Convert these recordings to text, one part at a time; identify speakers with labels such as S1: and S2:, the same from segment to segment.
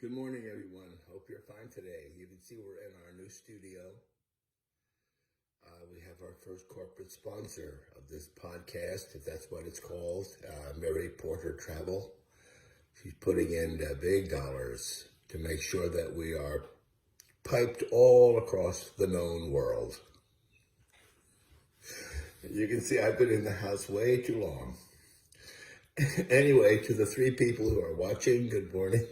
S1: Good morning, everyone. Hope you're fine today. You can see we're in our new studio. We have our first corporate sponsor of this podcast, if that's what it's called, Mary Porter Travel. She's putting in big dollars to make sure that we are piped all across the known world. You can see I've been in the house way too long. Anyway, to the three people who are watching, good morning.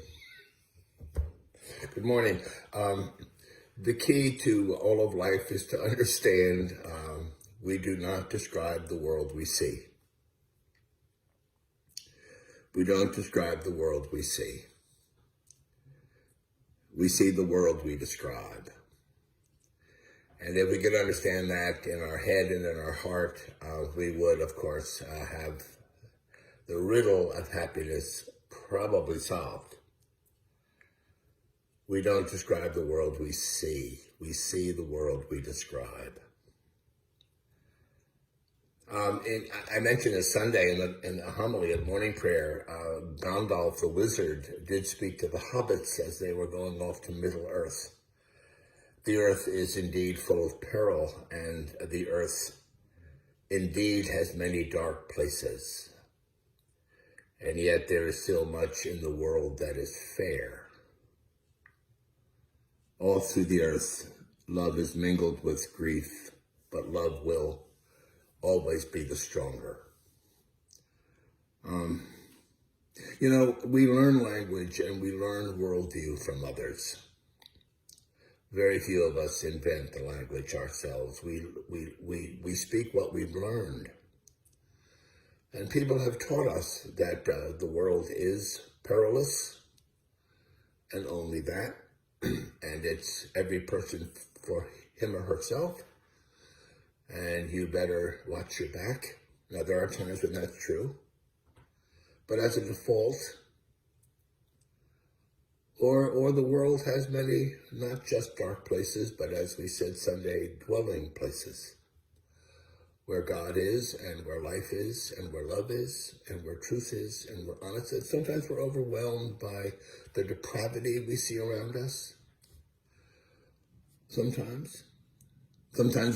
S1: Good morning. The key to all of life is to understand we do not describe the world we see. We don't describe the world we see. We see the world we describe. And if we could understand that in our head and in our heart, we would, of course, have the riddle of happiness probably solved. We don't describe the world we see. We see the world we describe. I mentioned this Sunday in the homily of morning prayer, Gandalf the wizard did speak to the hobbits as they were going off to Middle Earth. The earth is indeed full of peril, and the earth indeed has many dark places. And yet there is still much in the world that is fair. All through the earth, love is mingled with grief, but love will always be the stronger. We learn language and we learn worldview from others. Very few of us invent the language ourselves. We speak what we've learned. And people have taught us that the world is perilous, and only that. And it's every person for him or herself, and you better watch your back. Now, there are times when that's true, but as a default, or the world has many, not just dark places, but as we said Sunday, dwelling places, where God is, and where life is, and where love is, and where truth is, and where honesty is. Sometimes we're overwhelmed by the depravity we see around us. Sometimes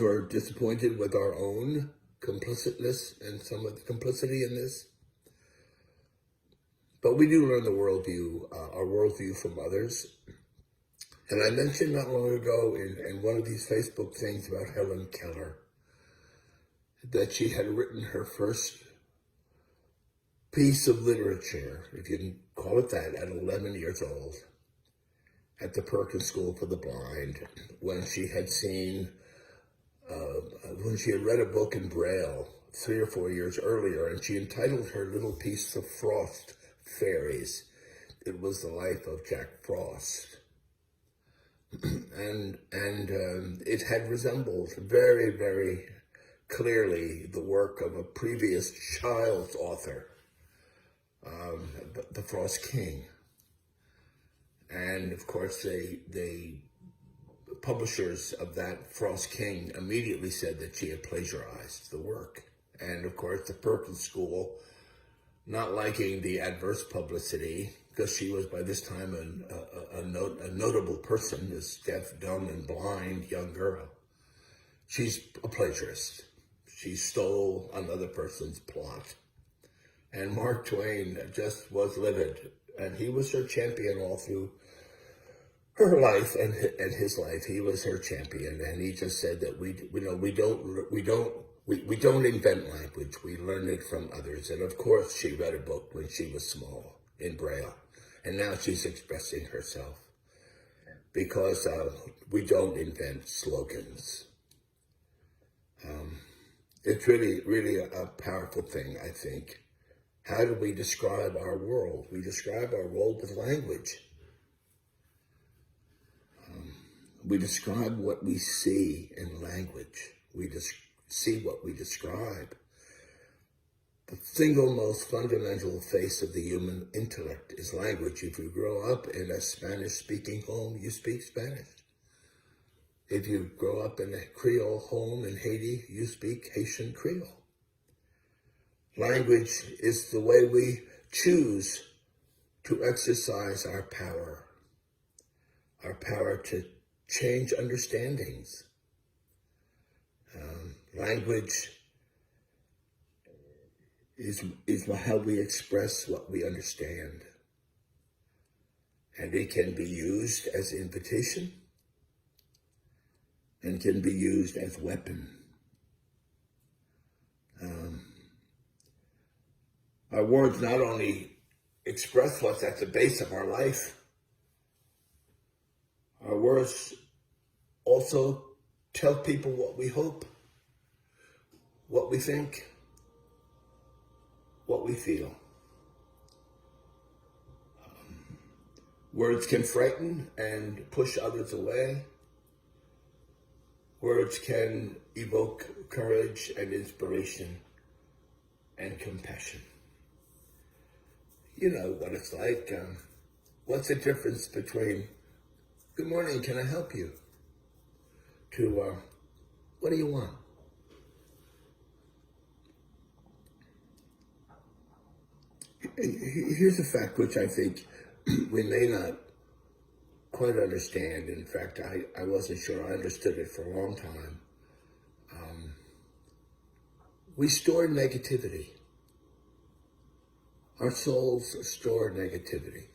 S1: we're disappointed with our own complicitness and some of the complicity in this. But we do learn the worldview, our worldview from others. And I mentioned not long ago in one of these Facebook things about Helen Keller that she had written her first piece of literature, if you can call it that, at 11 years old, at the Perkins School for the Blind, when she had read a book in Braille 3 or 4 years earlier, and she entitled her little piece of Frost Fairies. It was the life of Jack Frost. and it had resembled very, very clearly the work of a previous child's author, the Frost King. And of course, the publishers of that Frost King immediately said that she had plagiarized the work. And of course, the Perkins School, not liking the adverse publicity, because she was by this time a notable person, this deaf, dumb, and blind young girl. She's a plagiarist. She stole another person's plot. And Mark Twain just was livid. And he was her champion all through her life and his life. He was her champion. And he just said that we don't invent language. We learn it from others. And of course, she read a book when she was small in Braille. And now she's expressing herself. Because we don't invent slogans. It's really, really a powerful thing, I think. How do we describe our world? We describe our world with language. We describe what we see in language. We see what we describe. The single most fundamental face of the human intellect is language. If you grow up in a Spanish-speaking home, you speak Spanish. If you grow up in a Creole home in Haiti, you speak Haitian Creole. Language is the way we choose to exercise our power. our power to change understandings. Language is how we express what we understand. And it can be used as invitation and can be used as weapon. Our words not only express what's at the base of our life, our words also tell people what we hope, what we think, what we feel. Words can frighten and push others away. Words can evoke courage and inspiration and compassion. You know what it's like. What's the difference between, good morning, can I help you? To, what do you want? Here's a fact which I think we may not quite understand. In fact, I wasn't sure I understood it for a long time. We store negativity. Our souls store negativity.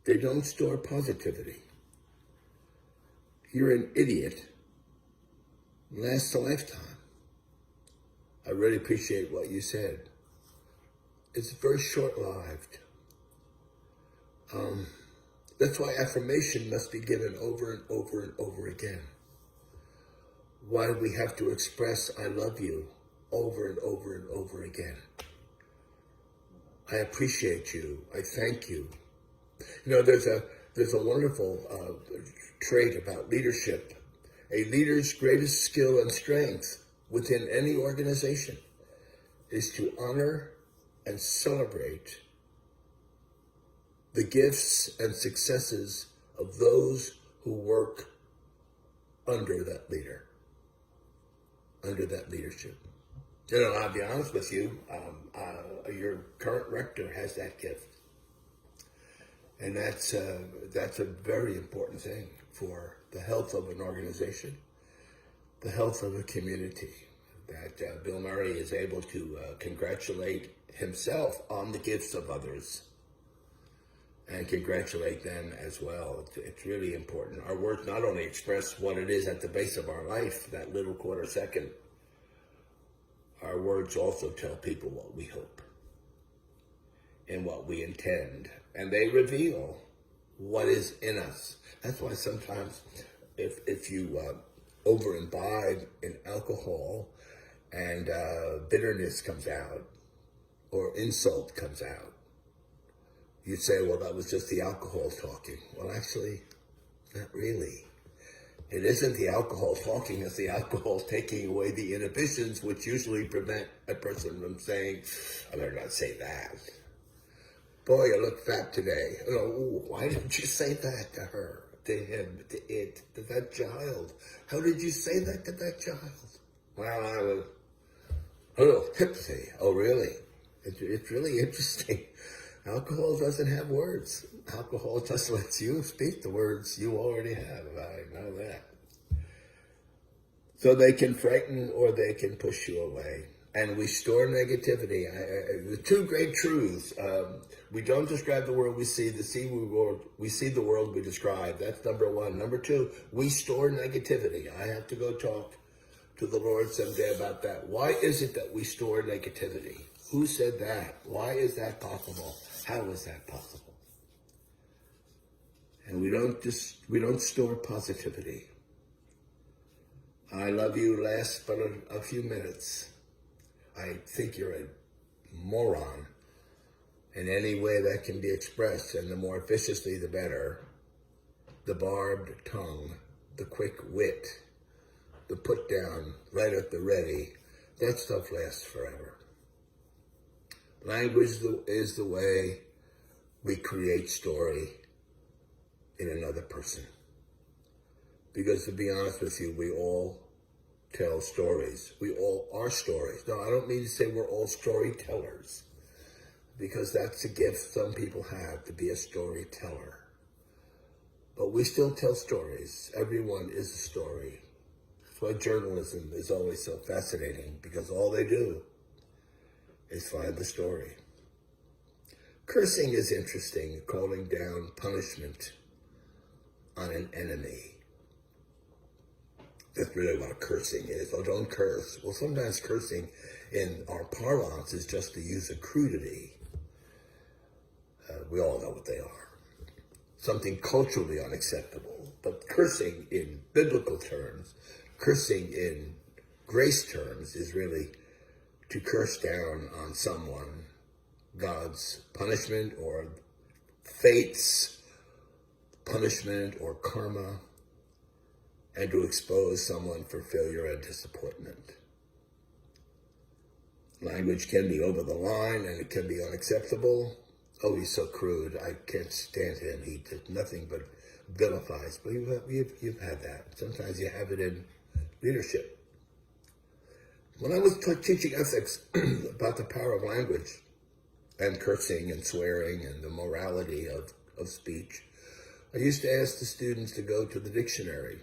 S1: They don't store positivity. You're an idiot. Lasts a lifetime. I really appreciate what you said. It's very short-lived. That's why affirmation must be given over and over and over again. Why we have to express I love you over and over and over again. I appreciate you. I thank you. You know, there's a wonderful trait about leadership. A leader's greatest skill and strength within any organization is to honor and celebrate the gifts and successes of those who work under that leader, under that leadership. You know, I'll be honest with you, your current rector has that gift. And that's a very important thing for the health of an organization, the health of a community, that Bill Murray is able to congratulate himself on the gifts of others and congratulate them as well. It's really important. Our words not only express what it is at the base of our life, that little quarter second, our words also tell people what we hope and what we intend. And they reveal what is in us. That's why sometimes if you over imbibe in alcohol and bitterness comes out or insult comes out, you'd say, well, that was just the alcohol talking. Well, actually, not really. It isn't the alcohol talking, it's the alcohol taking away the inhibitions which usually prevent a person from saying, I better not say that. Boy, you look fat today. Oh, why didn't you say that to her, to him, to it, to that child? How did you say that to that child? Well, I was a little tipsy. Oh, really? It's really interesting. Alcohol doesn't have words. Alcohol just lets you speak the words you already have. I know that. So they can frighten or they can push you away. And we store negativity. The two great truths. We don't describe the world we see. We see the world we describe. That's number one. Number two, we store negativity. I have to go talk to the Lord someday about that. Why is it that we store negativity? Who said that? Why is that possible? How is that possible? And we don't store positivity. I love you lasts but a few minutes. I think you're a moron in any way that can be expressed, and the more viciously the better. The barbed tongue, the quick wit, the put down, right at the ready, that stuff lasts forever. Language is the way we create story in another person. Because to be honest with you, we all tell stories. We all are stories. Now, I don't mean to say we're all storytellers, because that's a gift some people have, to be a storyteller. But we still tell stories. Everyone is a story. That's why journalism is always so fascinating, because all they do is find the story. Cursing is interesting, calling down punishment on an enemy. That's really what cursing is. Oh, don't curse. Well, sometimes cursing in our parlance is just to use a crudity. We all know what they are. Something culturally unacceptable. But cursing in biblical terms, cursing in grace terms, is really to curse down on someone God's punishment or fate's punishment or karma, and to expose someone for failure and disappointment. Language can be over the line and it can be unacceptable. Oh, he's so crude. I can't stand him. He did nothing but vilifies. But you've had that. Sometimes you have it in leadership. When I was teaching ethics about the power of language and cursing and swearing and the morality of speech, I used to ask the students to go to the dictionary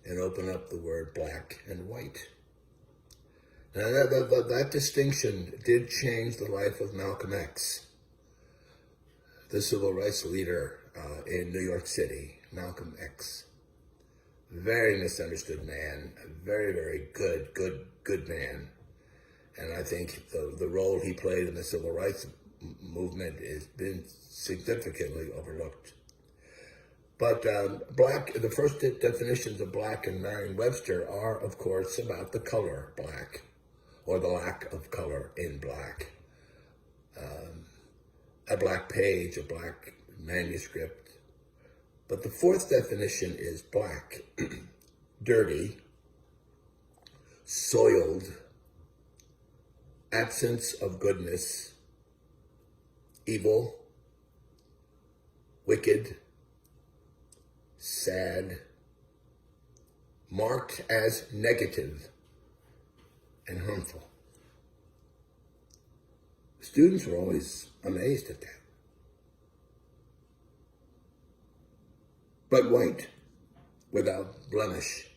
S1: and open up the word black and white. Now that distinction did change the life of Malcolm X, the civil rights leader in New York City, Malcolm X. Very misunderstood man, a very, very good man. And I think the role he played in the civil rights movement has been significantly overlooked. But the first definitions of black in Merriam-Webster are, of course, about the color black, or the lack of color in black. A black page, a black manuscript. But the fourth definition is black, dirty, soiled, absence of goodness, evil, wicked, sad, marked as negative and harmful. Students were always amazed at that. But white, without blemish,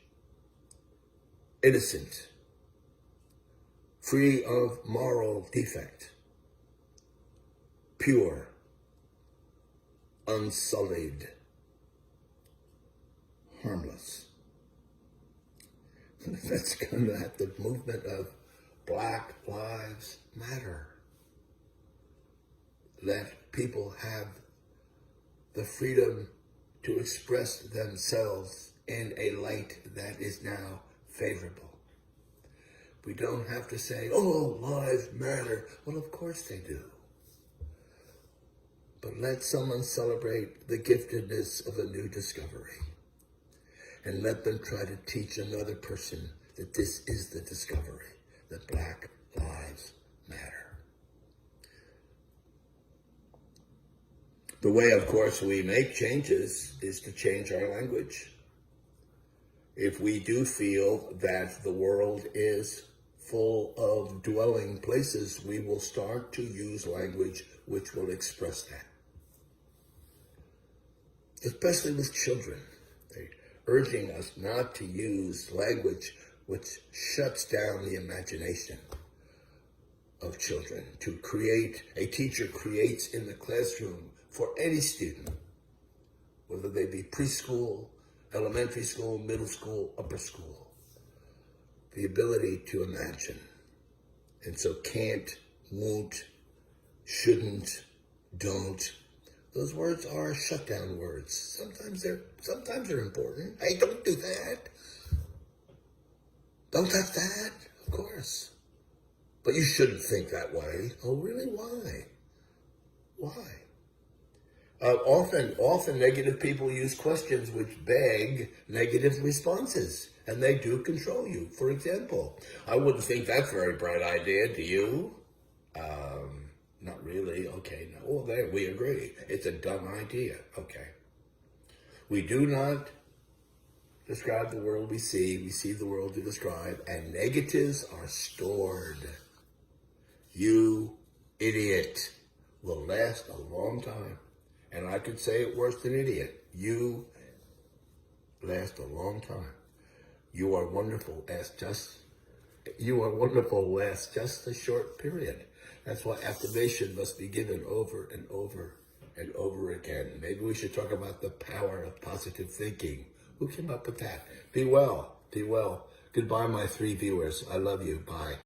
S1: innocent, free of moral defect, pure, unsullied, harmless. That's kind of at the movement of Black Lives Matter. Let people have the freedom to express themselves in a light that is now favorable. We don't have to say, oh, lives matter. Well, of course they do. But let someone celebrate the giftedness of a new discovery. And let them try to teach another person that this is the discovery, that Black Lives Matter. The way, of course, we make changes is to change our language. If we do feel that the world is full of dwelling places, we will start to use language which will express that. Especially with children. They're urging us not to use language which shuts down the imagination of children. A teacher creates in the classroom for any student, whether they be preschool, elementary school, middle school, upper school, the ability to imagine. And so can't, won't, shouldn't, don't. Those words are shutdown words. Sometimes they're important. Hey, don't do that. Don't touch that, of course. But you shouldn't think that way. Oh, really? Why? Why? Often negative people use questions which beg negative responses, and they do control you. For example, I wouldn't think that's a very bright idea, do you? Not really. Okay, no. Well, there we agree. It's a dumb idea. Okay. We do not describe the world we see the world to describe, and negatives are stored. You idiot will last a long time. And I could say it worse than idiot. You last a long time. You are wonderful. You are wonderful. Last just a short period. That's why affirmation must be given over and over and over again. Maybe we should talk about the power of positive thinking. Who came up with that? Be well. Be well. Goodbye, my 3 viewers. I love you. Bye.